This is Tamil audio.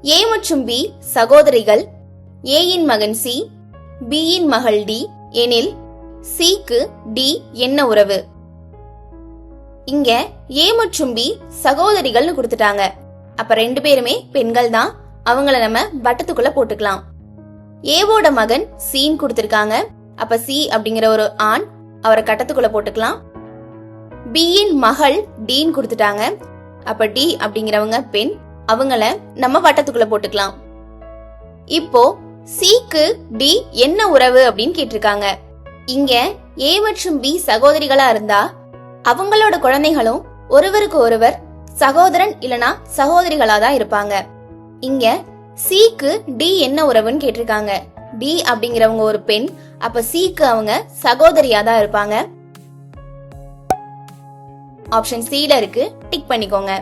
ஏ மற்றும் பி சகோதரிகள். ஏயின் மகன் சி, பியின் மகள் டி எனில் சிக்கு டி என்ன உறவு? இங்க ஏ மற்றும் பி சகோதரிகள்னு கொடுத்துட்டாங்க. அப்ப 2 பேருமே பெண்கள் தான். அவங்கள நம்ம வட்டத்துக்குள்ள போட்டுக்கலாம். ஏவோட மகன் சின்னு கொடுத்திருக்காங்க. அப்ப சி அப்படிங்கிற ஒரு ஆண், அவரை கட்டத்துக்குள்ள போட்டுக்கலாம். பியின் மகள் டின்னு கொடுத்துட்டாங்க. அப்ப டி அப்படிங்கிறவங்க பெண், அவங்கள நம்ம வட்டத்துக்குள்ள போட்டுக்கலாம். இப்போ சிக்கு டி என்ன உறவு அப்படின்னு கேட்டிருக்காங்க. இங்க ஏ மற்றும் பி சகோதரிகளா இருந்தா அவங்களோட குழந்தைகளும் ஒருவருக்கு ஒருவர் சகோதரன் இல்லனா சகோதரிகளா தான் இருப்பாங்க. இங்க சிக்கு டி என்ன உறவுன்னு கேட்டிருக்காங்க. டி அப்படிங்கிறவங்க ஒரு பெண், அப்ப சிக்கு அவங்க சகோதரியா தான் இருப்பாங்க. ஆப்ஷன் சில இருக்கு, டிக் பண்ணிக்கோங்க.